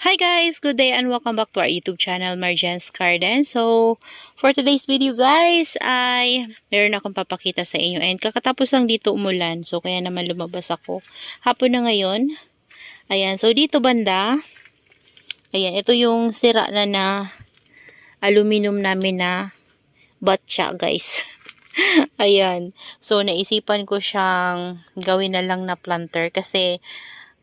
Hi guys! Good day and welcome back to our YouTube channel, Marjan's Garden. So, for today's video guys, ay meron akong papakita sa inyo. And kakatapos lang dito umulan. So, kaya naman lumabas ako. Hapon na ngayon. Ayan. So, dito banda. Ayan. Ito yung sira na aluminum namin na batya guys. Ayan. So, naisipan ko siyang gawin na lang na planter. Kasi,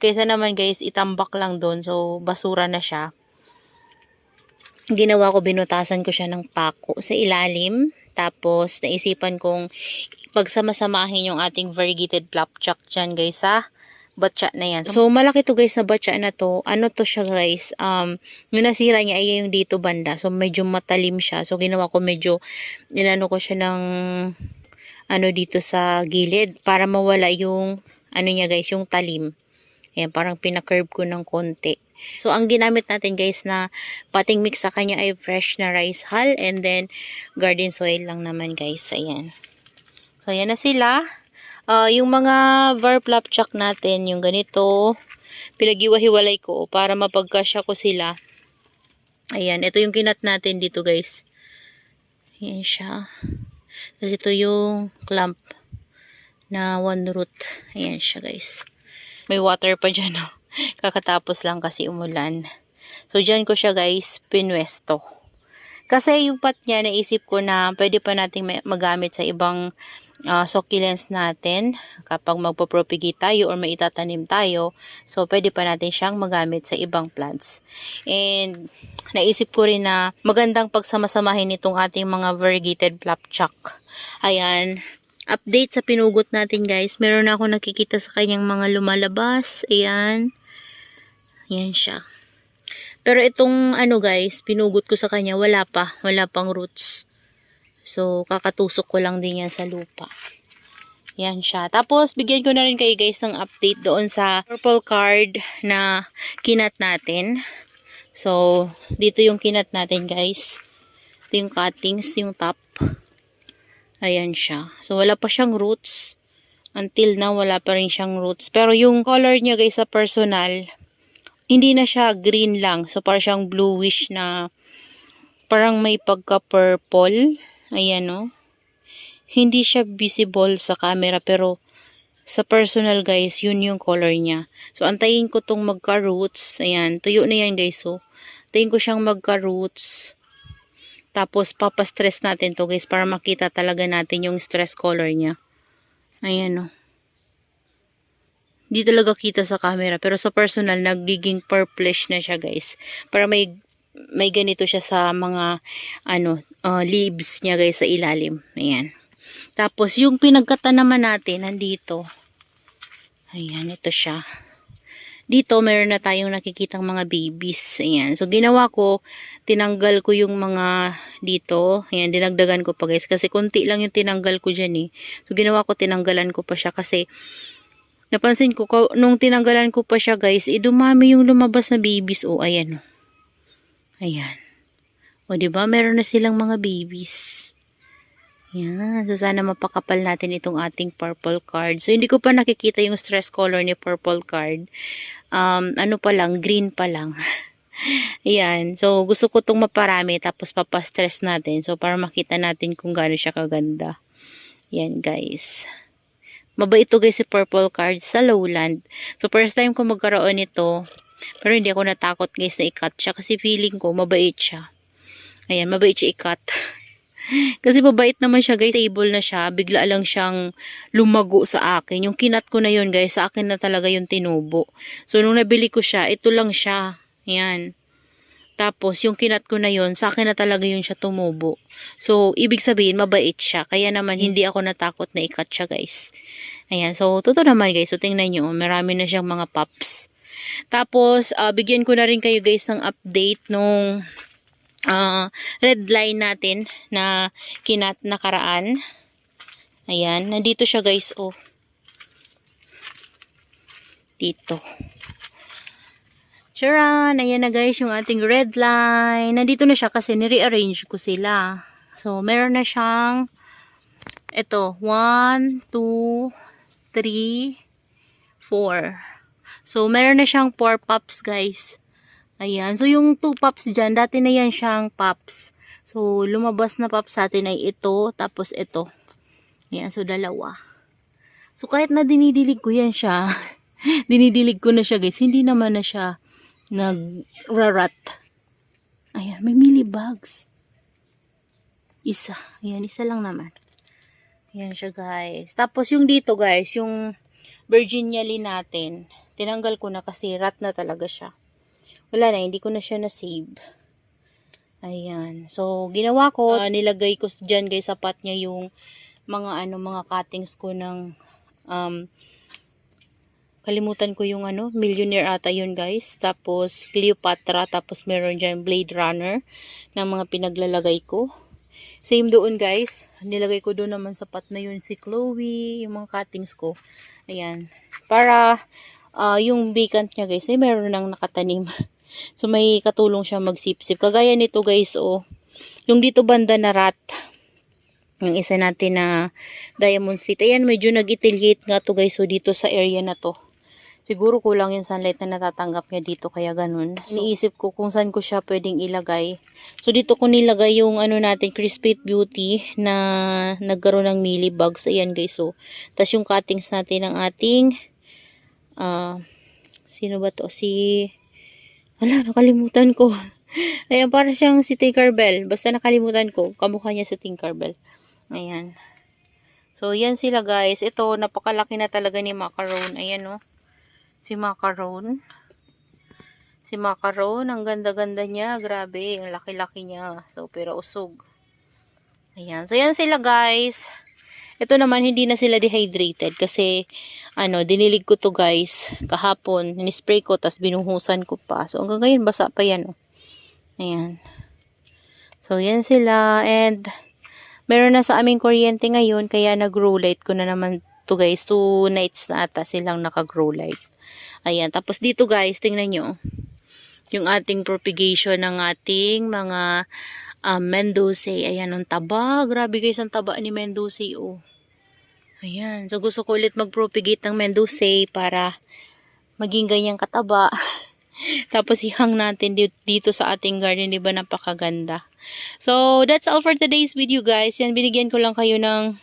kaysa naman guys, itambak lang doon. So, basura na siya. Ginawa ko, binutasan ko siya ng pako sa ilalim. Tapos, naisipan kong pagsama-samahin yung ating variegated flapjack dyan guys sa batya na yan. So, malaki to guys na batya na to. Ano to siya guys? Yung nasira niya ay yung dito banda. So, medyo matalim siya. So, ginawa ko medyo, inano ko siya ng ano dito sa gilid para mawala yung ano niya guys, yung talim. Ayan, parang pinakurve ko ng konti. So, ang ginamit natin guys na pating mix sa kanya ay fresh na rice hull and then garden soil lang naman guys. Ayan. So, ayan na sila. Yung mga flapjack natin, yung ganito, pinag-iwa-hiwalay ko para mapagkasya ko sila. Ayan, ito yung kinat natin dito guys. Ayan siya. Tapos ito yung clamp na one root. Ayan siya guys. May water pa dyan, no? Kakatapos lang kasi umulan. So, dyan ko siya guys, pinwesto. Kasi yung pot niya, naisip ko na pwede pa nating magamit sa ibang succulents natin. Kapag magpo-propagate tayo or maitatanim tayo. So, pwede pa natin siyang magamit sa ibang plants. And, naisip ko rin na magandang pagsamasamahin itong ating mga variegated flapjack. Ayan. Update sa pinugot natin guys. Meron na ako nakikita sa kanyang mga lumalabas. Ayan. Ayan siya. Pero itong ano guys, pinugot ko sa kanya, wala pa. Wala pang roots. So, kakatusok ko lang din yan sa lupa. Ayan siya. Tapos, bigyan ko na rin kayo guys ng update doon sa purple card na kinat natin. So, dito yung kinat natin guys. Ito yung cuttings, yung top. Ayan siya. So, wala pa siyang roots. Until now, wala pa rin siyang roots. Pero yung color niya guys sa personal, hindi na siya green lang. So, parang siyang bluish na parang may pagka-purple. Ayan o. Hindi siya visible sa camera pero sa personal guys, yun yung color niya. So, antayin ko tong magka-roots. Ayan. Tuyo na yan guys. So, antayin ko siyang magka-roots. Tapos, papastress natin to guys para makita talaga natin yung stress color niya. Ayan o. Di talaga kita sa camera. Pero sa personal, nagiging purplish na siya guys. Para may ganito siya sa mga leaves niya guys sa ilalim. Ayan. Tapos, yung pinagkatanaman natin, nandito. Ayan, ito siya. Dito, meron na tayong nakikitang mga babies. Ayan. So, ginawa ko, tinanggal ko yung mga dito. Ayan, dinagdagan ko pa guys. Kasi konti lang yung tinanggal ko dyan eh. So, ginawa ko, tinanggalan ko pa siya. Kasi, napansin ko, nung tinanggalan ko pa siya guys, dumami yung lumabas na babies. O, ayan. Ayan. O, diba? Meron na silang mga babies. Yan. So, sana mapakapal natin itong ating purple card. So, hindi ko pa nakikita yung stress color ni purple card. Ano pa lang, green pa lang. Ayan. So, gusto ko itong maparami tapos papastress natin. So, para makita natin kung gaano siya kaganda. Yan, guys. Mabait ito guys si purple card sa lowland. So, first time ko magkaroon ito. Pero hindi ako natakot guys na i-cut siya. Kasi feeling ko, mabait siya. Ayan, mabait siya i-cut. Kasi mabait naman siya guys, stable na siya, bigla lang siyang lumago sa akin. Yung kinat ko na yun guys, sa akin na talaga yung tinubo. So nung nabili ko siya, ito lang siya. Ayan. Tapos yung kinat ko na yun, sa akin na talaga yun siya tumubo. So ibig sabihin, mabait siya. Kaya naman hindi ako natakot na i-cut siya guys. Ayan, so totoo naman guys. So tingnan nyo, marami na siyang mga pups. Tapos, bigyan ko na rin kayo guys ng update nung red line natin na kinat nakaraan. Ayan, nandito siya guys, oh. Dito. Charan, ayan na guys yung ating red line. Nandito na siya kasi ni-rearrange ko sila. So, meron na siyang ito, 1, 2, 3, 4. So, meron na siyang 4 pups guys. Ayan. So, yung 2 pups dyan, dati na yan siyang pups. So, lumabas na pups sa atin ay ito, tapos ito. Ayan. So, dalawa. So, kahit na dinidilig ko yan siya, dinidilig ko na siya guys, hindi naman na siya nagrarat. Ayan. May millibugs. Isa. Ayan. Isa lang naman. Ayan siya guys. Tapos, yung dito guys, yung Virginia Lee natin, tinanggal ko na kasi rat na talaga siya. Wala na, hindi ko na siya na-save. Ayan. So, ginawa ko, nilagay ko dyan guys, sa pot niya yung mga cuttings ko ng, kalimutan ko yung Millionaire ata yun guys. Tapos, Cleopatra, tapos meron dyan Blade Runner ng mga pinaglalagay ko. Same doon guys. Nilagay ko doon naman sa pot na yun si Chloe, yung mga cuttings ko. Ayan. Para, yung vacant niya guys, ay meron nang nakatanim. So, may katulong siya magsipsip. Kagaya nito guys, yung dito banda na rat. Yung isa natin na diamond seed. Ayan, medyo nag-itiliate nga to guys. So, dito sa area na to. Siguro kulang yung sunlight na natatanggap niya dito. Kaya ganun. Iniisip ko kung saan ko siya pwedeng ilagay. So, dito ko nilagay yung natin, Crispy Beauty na nagkaroon ng millibugs. Ayan guys. So, tas yung cuttings natin ng ating sino ba to? Wala, nakalimutan ko. Ayan, para siyang si Tinkerbell. Basta nakalimutan ko. Kamukha niya sa Tinkerbell. Ayan. So, yan sila guys. Ito, napakalaki na talaga ni Macaron. Ayan, Si Macaron. Si Macaron, ang ganda-ganda niya. Grabe, ang laki-laki niya. So, pero usog. Ayan. So, yan sila guys. Ito naman, hindi na sila dehydrated kasi, dinilig ko to guys, kahapon, nispray ko, tas binuhusan ko pa. So, hanggang ngayon, basa pa yan, Ayan. So, yan sila, and, meron na sa aming kuryente ngayon, kaya nag-grow light ko na naman to guys, 2 nights na ata silang naka-grow light. Ayan, tapos dito guys, tingnan nyo, yung ating propagation ng ating mga Mendoza. Ayan, ang taba. Grabe guys, ang taba ni Mendoza, Ayan. So, gusto ko ulit mag-propagate ng Mendoza para maging ganyang kataba. Tapos, ihang natin dito sa ating garden. Diba, napakaganda. So, that's all for today's video, guys. Yan, binigyan ko lang kayo ng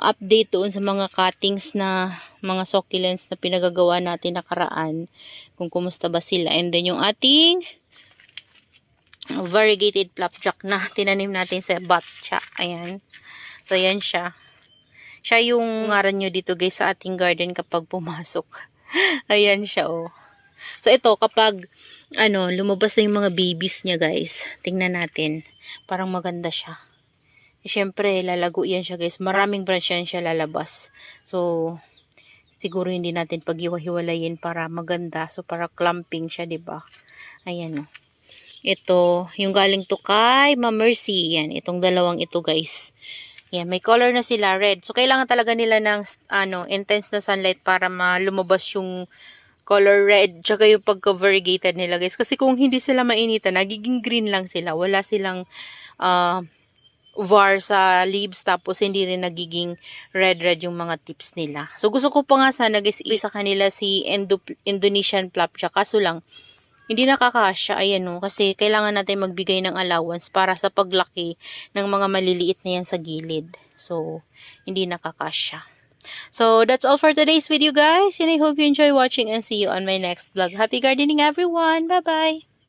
update doon sa mga cuttings na mga succulents na pinagagawa natin nakaraan. Kung kumusta ba sila. And then, yung ating variegated flapjack na tinanim natin sa batcha. Ayan. So, yan siya. Siya yung ngaran nyo dito guys sa ating garden kapag pumasok. Ayan siya So, ito kapag lumabas na yung mga babies niya guys. Tingnan natin. Parang maganda siya. Siyempre, lalago yan siya guys. Maraming branch yan siya lalabas. So, siguro hindi natin paghiwa-hiwalayin para maganda. So, para clumping siya, diba? Ayan Ito, yung galing to kay Ma'am Mercy. Yan, itong dalawang ito guys. Yan, may color na sila, red. So, kailangan talaga nila ng intense na sunlight para lumabas yung color red. Tsaka yung pagka-variegated nila, guys. Kasi kung hindi sila mainitan, nagiging green lang sila. Wala silang var sa leaves. Tapos, hindi rin nagiging red-red yung mga tips nila. So, gusto ko pa nga sana, guys, sa kanila si Indonesian flapjack. Kaso lang, hindi nakakasya, ayan kasi kailangan natin magbigay ng allowance para sa paglaki ng mga maliliit na yan sa gilid. So, hindi nakakasya. So, that's all for today's video guys. And I hope you enjoy watching and see you on my next vlog. Happy gardening everyone! Bye-bye!